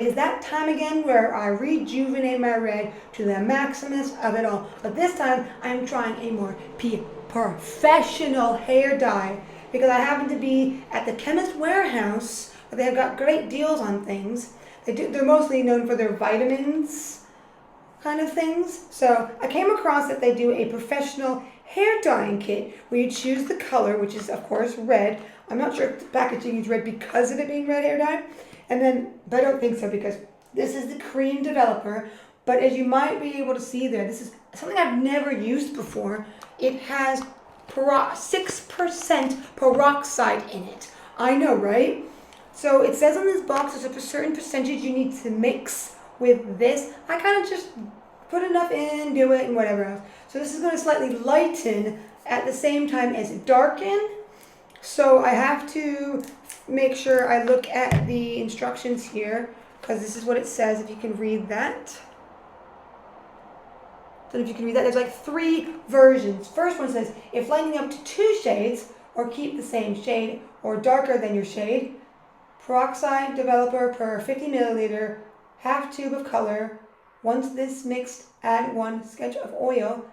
Is that time again where I rejuvenate my red to the maximus of it all. But this time I'm trying a more professional hair dye because I happen to be at the chemist warehouse where they have got great deals on things. They're mostly known for their vitamins kind of things. So I came across that they do a professional hair dyeing kit where you choose the color, which is of course red. I'm not sure if the packaging is red because of it being red hair dye. And then, but I don't think so because this is the cream developer. But as you might be able to see there, this is something I've never used before. It has 6% peroxide in it. I know, right? So it says on this box there's a certain percentage you need to mix with this. I kind of just put enough in, do it, and whatever else. So this is going to slightly lighten at the same time as darken. So I have to make sure I look at the instructions here because this is what it says, if you can read that. So if you can read that, there's like 3 versions. First one says, if lightening up to 2 shades or keep the same shade or darker than your shade, peroxide developer per 50 milliliter, half tube of color. Once this mixed, add 1 sketch of oil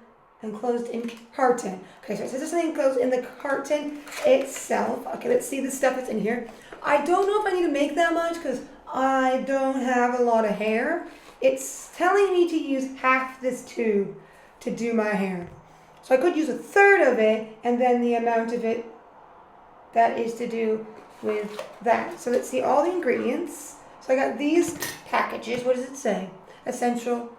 enclosed in carton. Okay, so it says this thing goes in the carton itself. Okay, let's see the stuff that's in here. I don't know if I need to make that much because I don't have a lot of hair. It's telling me to use half this tube to do my hair. So I could use a third of it and then the amount of it that is to do with that. So let's see all the ingredients. So I got these packages. What does it say? Essential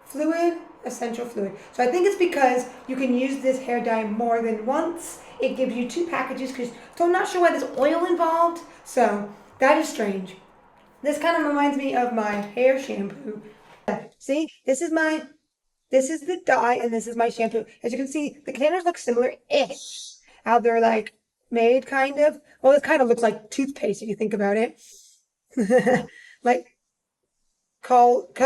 fluid, essential fluid. So I think it's because you can use this hair dye more than once. It gives you 2 packages because so I'm not sure why there's oil involved. So that is strange. This kind of reminds me of my hair shampoo. See, this is the dye and this is my shampoo. As you can see, the containers look similar-ish. How they're like made kind of. Well, it kind of looks like toothpaste if you think about it. Like Colgate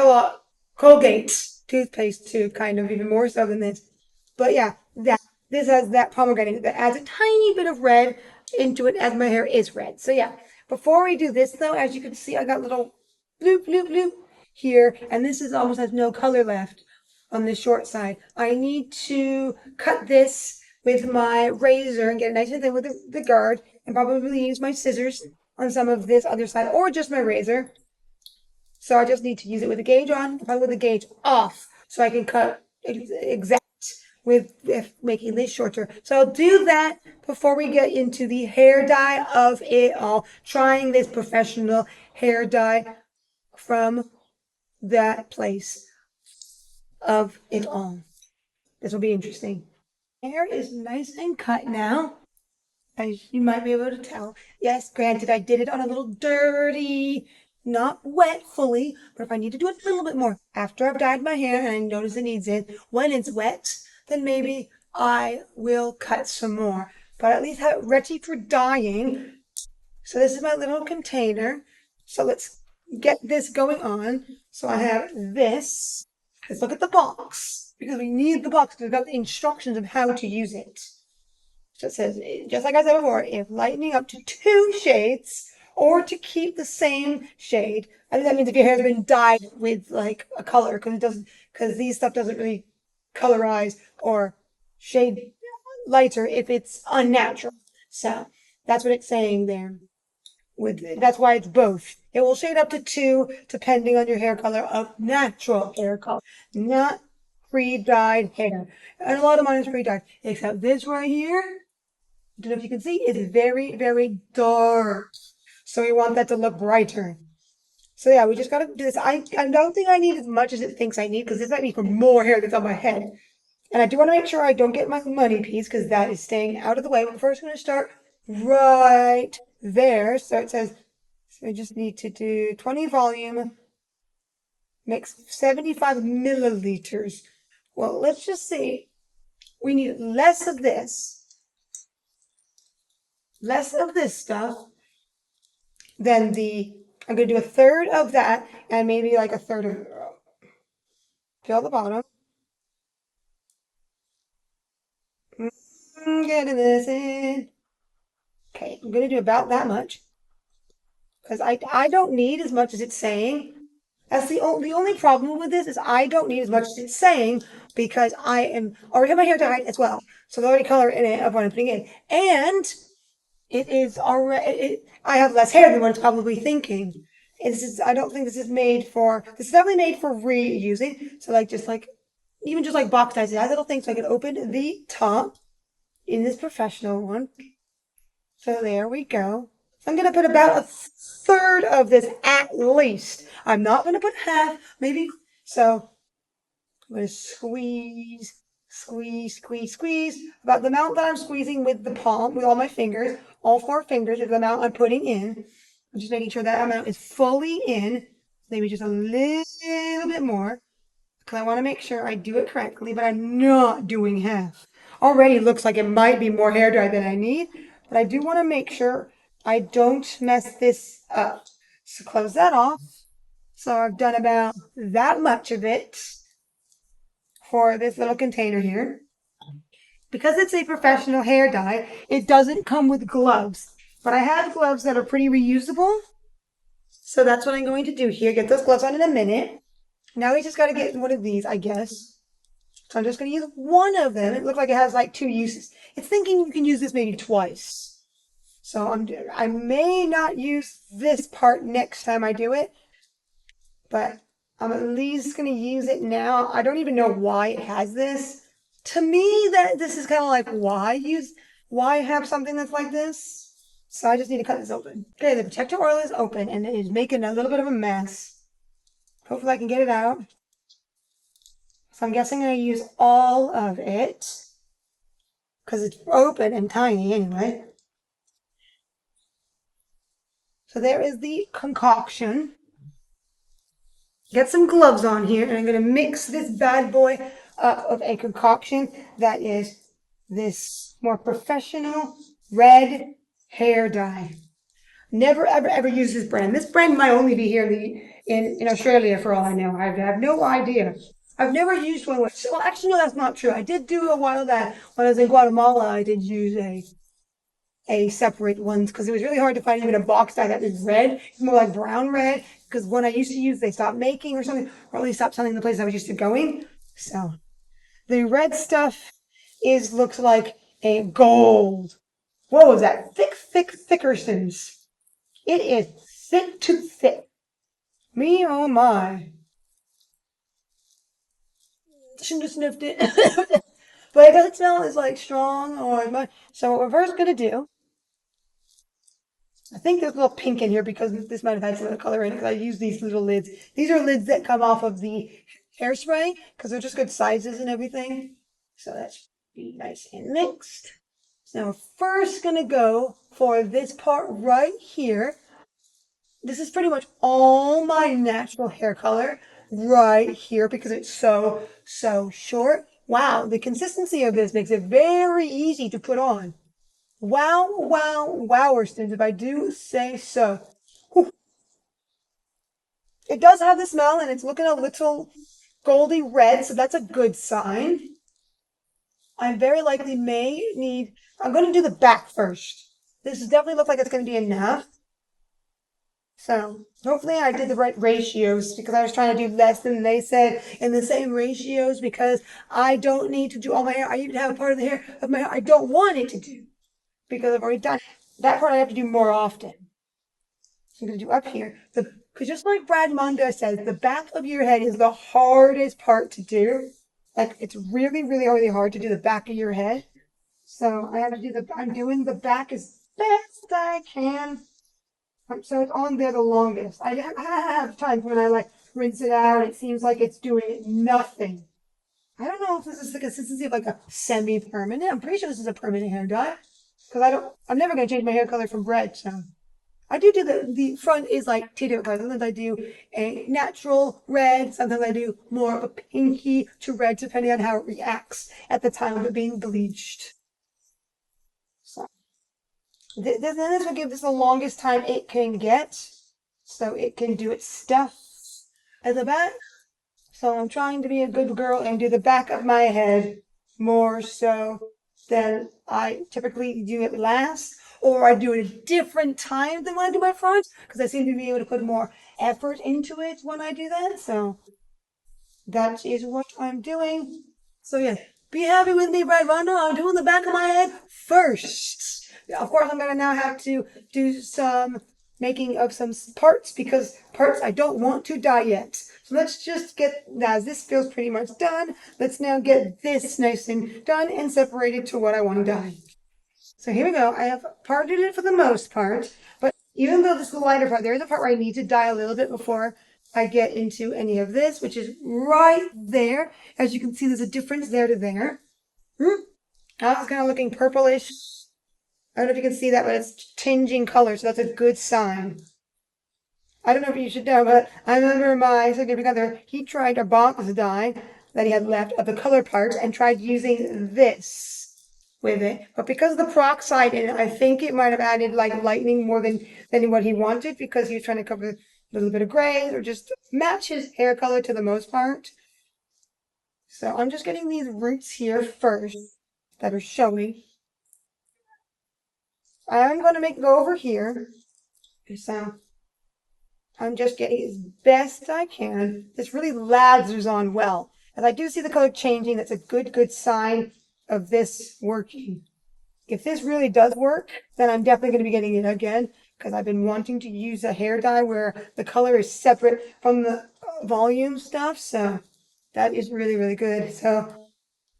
toothpaste tube, kind of even more so than this. But yeah, that this has that pomegranate that adds a tiny bit of red into it as my hair is red. So yeah, before we do this though, as you can see, I got little bloop bloop bloop here, and this is almost has no color left on the short side. I need to cut this with my razor and get it nice and thin with the guard, and probably use my scissors on some of this other side or just my razor. So I just need to use it with the gauge on, probably with the gauge off, so I can cut exact with making this shorter. So I'll do that before we get into the hair dye of it all, trying this professional hair dye from that place of it all. This will be interesting. Hair is nice and cut now, as you might be able to tell. Yes, granted, I did it on a little dirty, not wet fully, but if I need to do it a little bit more after I've dyed my hair and I notice it needs it, when it's wet, then maybe I will cut some more. But at least have it ready for dyeing. So this is my little container. So let's get this going on. So I have this. Let's look at the box because we need the box because we've got the instructions of how to use it. So it says, just like I said before, if lightening up to 2 shades or to keep the same shade. I think that means if your hair's been dyed with like a color, because these stuff doesn't really colorize or shade lighter if it's unnatural. So that's what it's saying there. That's why it's both. It will shade up to 2 depending on your hair color of natural hair color, not pre-dyed hair. And a lot of mine is pre-dyed, except this right here. I don't know if you can see, it's very, very dark. So we want that to look brighter. So yeah, we just gotta do this. I don't think I need as much as it thinks I need because this might be for more hair that's on my head. And I do want to make sure I don't get my money piece because that is staying out of the way. We're first going to start right there. So it says, so we just need to do 20 volume, mix 75 milliliters. Well, let's just see. We need less of this stuff than I'm going to do a third of that and maybe like a third of, fill the bottom. Getting this in. Okay, I'm going to do about that much. because I don't need as much as it's saying. That's the only problem with this is I don't need as much as it's saying because I am already have my hair dyed as well. So there's already color in it of what I'm putting in. And it is already, I have less hair than what it's probably thinking. I don't think this is definitely made for reusing. So like, even just like box size, it has little things so I can open the top in this professional one. So there we go. I'm going to put about a third of this at least. I'm not going to put half, maybe. So I'm going to squeeze, squeeze, squeeze, squeeze. About the amount that I'm squeezing with the palm, with all my fingers, all four fingers is the amount I'm putting in. I'm just making sure that amount is fully in. Maybe just a little bit more because I want to make sure I do it correctly, but I'm not doing half. Already looks like it might be more hair dye than I need, but I do want to make sure I don't mess this up. So close that off. So I've done about that much of it for this little container here. Because it's a professional hair dye, it doesn't come with gloves. But I have gloves that are pretty reusable. So that's what I'm going to do here. Get those gloves on in a minute. Now we just got to get one of these, I guess. So I'm just going to use one of them. It looks like it has like two uses. It's thinking you can use this maybe twice. So I may not use this part next time I do it, but I'm at least going to use it now. I don't even know why it has this. To me, that this is kind of like why have something that's like this? So I just need to cut this open. Okay, the protector oil is open and it is making a little bit of a mess. Hopefully I can get it out. So I'm guessing I use all of it because it's open and tiny anyway. So there is the concoction. Get some gloves on here and I'm going to mix this bad boy up of a concoction that is this more professional red hair dye. Never ever ever use this brand. This brand might only be here in Australia for all I know. I have no idea. I've never used one. Well, actually, no, that's not true. I did do a while that when I was in Guatemala, I did use a separate ones because it was really hard to find even a box dye that was red. It's more like brown red because when I used to use, they stopped making or something, or at least stopped selling the place I was used to going. So the red stuff looks like a gold. What was that? Thickersons. It is thick to thick. Me, oh my. Shouldn't have sniffed it. But it doesn't smell as like strong or much. So what we're first gonna do, I think there's a little pink in here because this might have had some other color in it because I use these little lids. These are lids that come off of the hairspray because they're just good sizes and everything. So that should be nice and mixed. Now we're first gonna go for this part right here. This is pretty much all my natural hair color right here because it's so short. Wow, the consistency of this makes it very easy to put on. Wow, wow, wowerstons, if I do say so. Whew. It does have the smell and it's looking a little goldy red, so that's a good sign. I very likely I'm going to do the back first. This definitely looks like it's going to be enough. So hopefully I did the right ratios because I was trying to do less than they said in the same ratios because I don't need to do all my hair. I even have a part of the hair of my hair I don't want it to do because I've already done that part I have to do more often. So I'm going to do up here. Because just like Brad Mondo says, the back of your head is the hardest part to do. Like it's really, really, really hard to do the back of your head. So I'm doing the back as best I can. So it's on there the longest. I have times when I like rinse it out. It seems like it's doing nothing. I don't know if this is the consistency of like a semi-permanent. I'm pretty sure this is a permanent hair dye because I'm never going to change my hair color from red. So I do the front is like two different colors. Sometimes I do a natural red. Sometimes I do more of a pinky to red depending on how it reacts at the time of it being bleached. So. This will give this the longest time it can get, so it can do its stuff at the back. So I'm trying to be a good girl and do the back of my head more so than I typically do it last. or I do it at a different time than when I do my fronts, because I seem to be able to put more effort into it when I do that. So that is what I'm doing. So yeah, be happy with me, Brad Rondo. I'm doing the back of my head first. Of course, I'm gonna now have to do some making of some parts, because parts I don't want to dye yet. So let's just get, as this feels pretty much done, let's now get this nice and done and separated to what I want to dye. So here we go. I have parted it for the most part, but even though this is the lighter part, there is a part where I need to dye a little bit before I get into any of this, which is right there. As you can see, there's a difference there to there. Now it's kind of looking purplish. I don't know if you can see that, but it's changing color, so that's a good sign. I don't know if you should know, but I remember my significant other, he tried a box dye that he had left of the color part and tried using this with it. But because of the peroxide in it, I think it might have added like lightening more than what he wanted, because he was trying to cover a little bit of gray or just match his hair color to the most part. So I'm just getting these roots here first that are showing. I'm going to go over here. So I'm just getting as best I can. This really lathers on well. As I do see the color changing, that's a good sign of this working. If this really does work, then I'm definitely going to be getting it again, because I've been wanting to use a hair dye where the color is separate from the volume stuff. So that is really good. So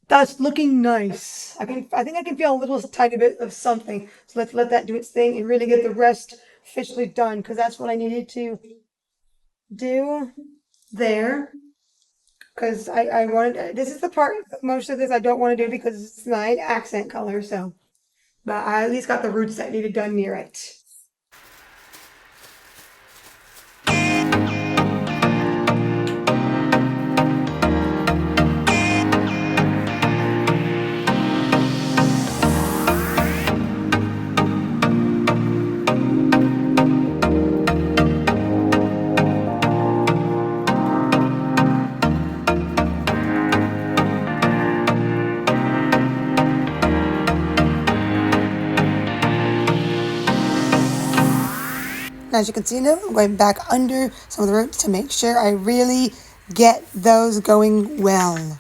that's looking nice. I think I can feel a little tiny bit of something. So let's let that do its thing and really get the rest officially done, because that's what I needed to do there. Because I wanted, this is the part, most of this I don't want to do because it's my accent color. So, but I at least got the roots that needed done near it. As you can see now, I'm going back under some of the roots to make sure I really get those going well.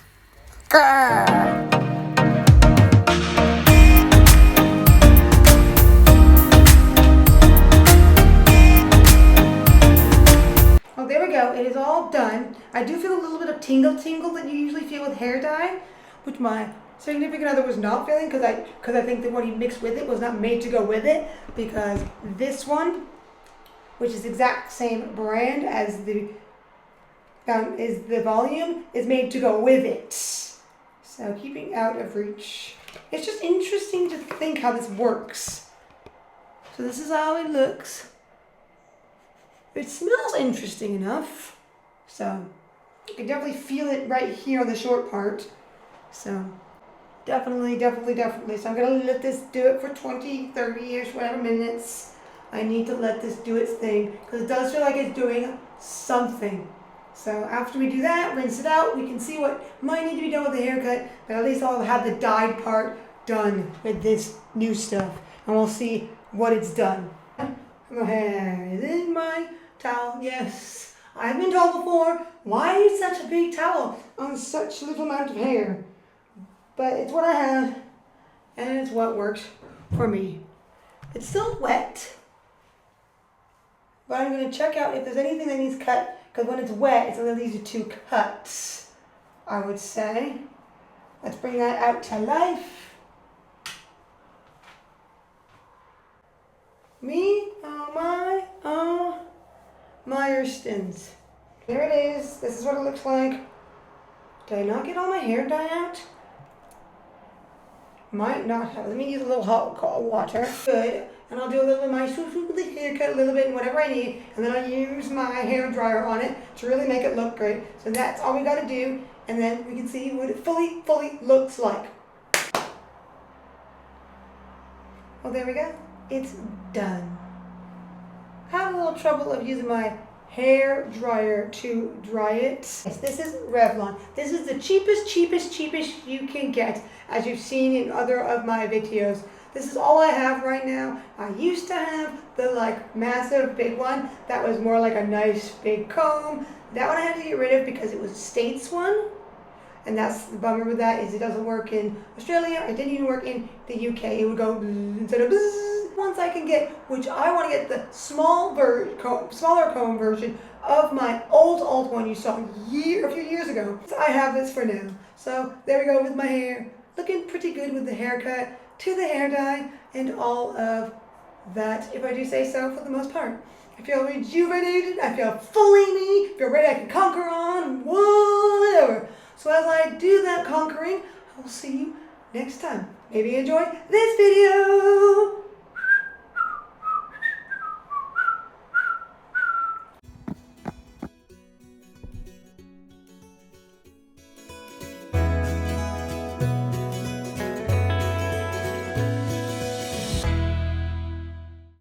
Grrr! Oh, there we go. It is all done. I do feel a little bit of tingle that you usually feel with hair dye, which my significant other was not feeling, because I think that what he mixed with it was not made to go with it, because this one, which is the exact same brand as the volume, is made to go with it. So keeping out of reach. It's just interesting to think how this works. So this is how it looks. It smells interesting enough. So you can definitely feel it right here on the short part. So definitely. So I'm gonna let this do it for 20, 30-ish, whatever minutes. I need to let this do its thing, because it does feel like it's doing something. So after we do that, rinse it out, we can see what might need to be done with the haircut, but at least I'll have the dyed part done with this new stuff, and we'll see what it's done. My hair is in my towel, yes. I've been told before, why is such a big towel on such little amount of hair? But it's what I have, and it's what works for me. It's still wet, but I'm going to check out if there's anything that needs cut, because when it's wet, it's a little easier to cut, I would say. Let's bring that out to life. Me, oh my Meyerstons. There it is. This is what it looks like. Did I not get all my hair dye out? Might not have. Let me use a little hot water. Good. And I'll do a little of my with the haircut, a little bit, and whatever I need. And then I'll use my hair dryer on it to really make it look great. So that's all we got to do. And then we can see what it fully looks like. Well, there we go. It's done. Had a little trouble of using my hair dryer to dry it. This is Revlon. This is the cheapest you can get, as you've seen in other of my videos. This is all I have right now. I used to have the like massive big one that was more like a nice big comb. That one I had to get rid of because it was a States one. And that's the bummer with that is it doesn't work in Australia. It didn't even work in the UK. It would go instead of once I can get, which I want to get the smaller comb version of my old one you saw a few years ago. So I have this for now. So there we go with my hair. Looking pretty good with the haircut, to the hair dye, and all of that, if I do say so, for the most part. I feel rejuvenated, I feel fully me, I feel ready I can conquer on, whatever. So as I do that conquering, I will see you next time. Maybe enjoy this video.